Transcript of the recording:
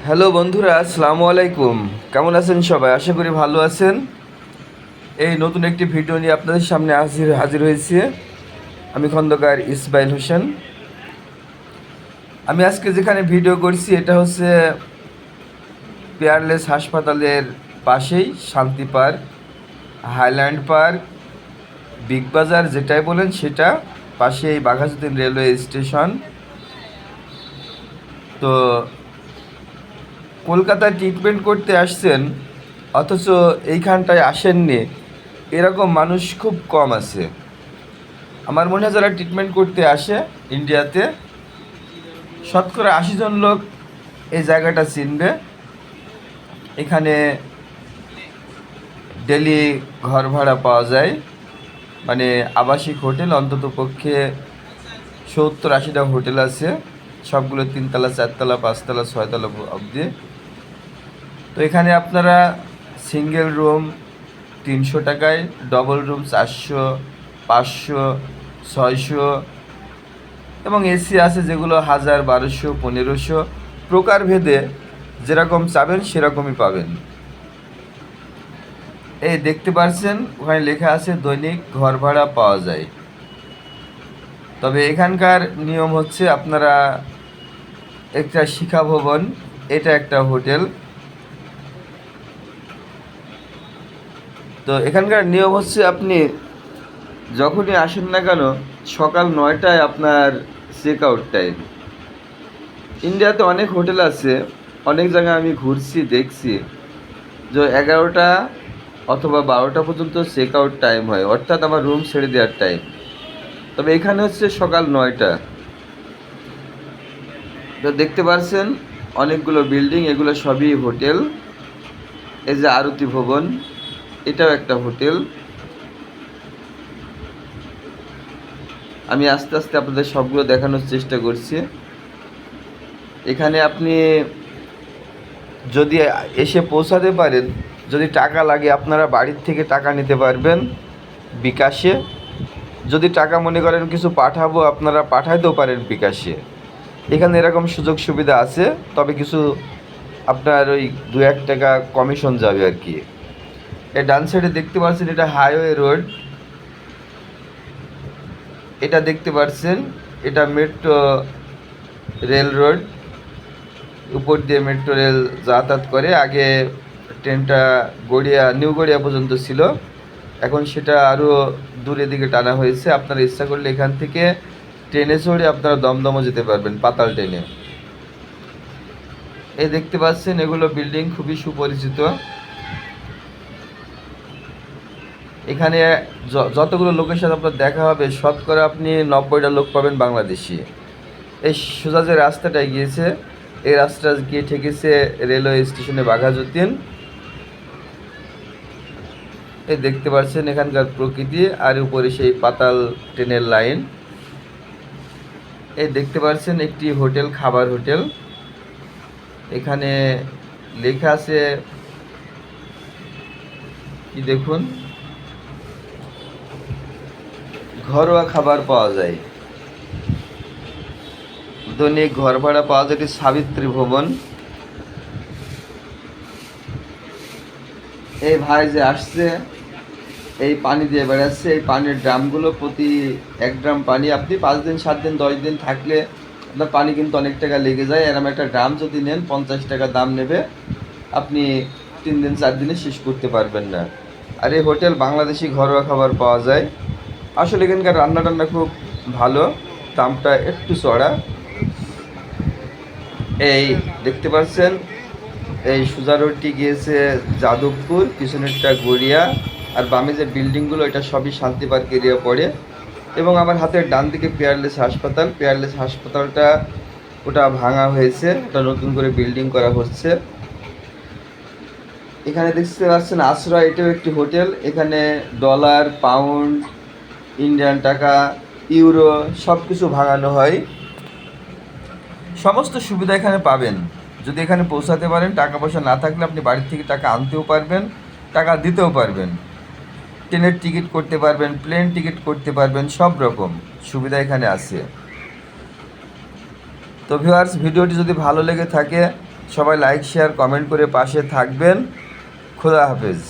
Hello বন্ধুরা, আসসালামু আলাইকুম। কেমন আছেন সবাই? আশা করি ভালো আছেন। এই নতুন একটি ভিডিও নিয়ে আপনাদের সামনে হাজির হয়েছি। আমি খন্দকার ইসমাইল হোসেন। আমি আজকে যেখানে ভিডিও করছি এটা হচ্ছে পেয়ারলেস হাসপাতালের পাশেই শান্তি পার্ক, হাইল্যান্ড পার্ক, বিগ বাজার যেটাই বলেন সেটা, পাশেই বাঘাযতীন রেলওয়ে স্টেশন। তো কলকাতায় ট্রিটমেন্ট করতে আসছেন অথচ এইখানটায় আসেননি, এরকম মানুষ খুব কম আছে। আমার মনে হয় যারা ট্রিটমেন্ট করতে আসে ইন্ডিয়াতে, শতকরা 80 জন লোক এই জায়গাটা চিনবে। এখানে ডেলি ঘর ভাড়া পাওয়া যায়, মানে আবাসিক হোটেল, অন্তত পক্ষে 70-80টা হোটেল আছে, সবগুলো 3 তলা 4 তলা 5 তলা 6 তলা অবধি। তো এখানে আপনারা সিঙ্গেল রুম 300 টাকায়, ডবল রুম 400, 500, 600 এবং এসি আছে যেগুলো 1000, 1200, 1500 প্রকারভেদে যেরকম চাবেন সেরকমই পাবেন। এই দেখতে পাচ্ছেন ওখানে লেখা আছে দৈনিক ঘর ভাড়া পাওয়া যায়। তবে এখানকার নিয়ম হচ্ছে আপনারা একটা শিক্ষা ভবন, এটা একটা হোটেল। তো এখানকার নিয়ম হচ্ছে আপনি যখনই আসেন না কেন সকাল 9টায় আপনার চেক আউট টাইম। ইন্ডিয়াতে অনেক হোটেল আছে, অনেক জায়গায় আমি ঘুরছি দেখছি যে 11টা অথবা 12টা পর্যন্ত চেক আউট টাইম হয়, অর্থাৎ আমার রুম ছেড়ে দেওয়ার টাইম। তবে এখানে হচ্ছে সকাল 9টা। তো দেখতে পাচ্ছেন অনেকগুলো বিল্ডিং, এগুলো সবই হোটেল। এই যে আরতি ভবন, এটাও একটা হোটেল। আমি আস্তে আস্তে আপনাদের সবগুলো দেখানোর চেষ্টা করছি। এখানে আপনি যদি এসে পৌঁছাতে পারেন, যদি টাকা লাগে আপনারা বাড়ির থেকে টাকা নিতে পারবেন বিকাশে। যদি টাকা মনে করেন কিছু পাঠাবো, আপনারা পাঠাইতেও পারেন বিকাশে। এখানে এরকম সুযোগ সুবিধা আছে, তবে কিছু আপনার ওই 2-1 টাকা কমিশন যাবে আর কি। এই ডান সাইডে দেখতে পাচ্ছেন এটা হাইওয়ে রোড, এটা দেখতে পাচ্ছেন এটা মেট্রো রেল রোড, উপর দিয়ে মেট্রো রেল যাতায়াত করে। আগে ট্রেনটা নিউ গড়িয়া পর্যন্ত ছিল, এখন সেটা আরও দূরের দিকে টানা হয়েছে। আপনারা ইচ্ছা করলে এখান থেকে ট্রেনে চড়ে আপনারা দমদমও যেতে পারবেন, পাতাল ট্রেনে। এই দেখতে পাচ্ছেন এগুলো বিল্ডিং খুবই সুপরিচিত। এখানে যতগুলো লোকের সাথে আপনার দেখা হবে শতকরা আপনি 90টা লোক পাবেন বাংলাদেশি। এই সোজা যে রাস্তাটা গিয়েছে, এই রাস্তাটা গিয়ে ঠেকেছে রেলওয়ে স্টেশনে বাঘাযতীন। এই দেখতে পাচ্ছেন এখানকার প্রকৃতি, আর উপরে সেই পাতাল ট্রেনের লাইন। এই দেখতে পাচ্ছেন একটি হোটেল, খাবার হোটেল। এখানে লেখা আছে কি দেখুন, ঘরোয়া খাবার পাওয়া যায়, দৈনিক ঘর ভাড়া পাওয়া যায়। সাবিত্রী ভবন। এই ভাই যে আসছে এই পানি দিয়ে বেড়াচ্ছে, এই পানির ড্রামগুলো প্রতি 1 ড্রাম পানি আপনি 5 দিন 7 দিন 10 দিন থাকলে আপনার পানি কিন্তু অনেক টাকা লেগে যায়। এরকম একটা ড্রাম যদি নেন 50 টাকা দাম নেবে, আপনি 3 দিন 4 দিনে শেষ করতে পারবেন না। আর এই হোটেল বাংলাদেশি ঘরোয়া খাবার পাওয়া যায়। আসলে এখানকার রান্না টান্না খুব ভালো, দামটা একটু চড়া। এই দেখতে পাচ্ছেন এই সোজা রোডটি গিয়েছে যাদবপুর, পিছনেরটা গড়িয়া, আর বামে যে বিল্ডিংগুলো এটা সবই শান্তি পার্ক এরিয়া পড়ে। এবং আমার হাতের ডান দিকে পেয়ারলেস হাসপাতাল। পেয়ারলেস হাসপাতালটা ওটা ভাঙা হয়েছে, ওটা নতুন করে বিল্ডিং করা হচ্ছে। এখানে দেখতে পাচ্ছেন আশ্রয়, এটাও একটি হোটেল। এখানে ডলার, পাউন্ড, ইন্ডিয়ান টাকা, ইউরো সব কিছু ভাঙানো হয়। সমস্ত সুবিধা এখানে পাবেন যদি এখানে পৌঁছাতে পারেন। টাকা পয়সা না থাকলে আপনি বাড়ির থেকে টাকা আনতেও পারবেন, টাকা দিতেও পারবেন, ট্রেনের টিকিট করতে পারবেন, প্লেন টিকিট করতে পারবেন, সব রকম সুবিধা এখানে আছে। তো ভিউয়ার্স, ভিডিওটি যদি ভালো লেগে থাকে সবাই লাইক শেয়ার কমেন্ট করে পাশে থাকবেন। খোদা হাফেজ।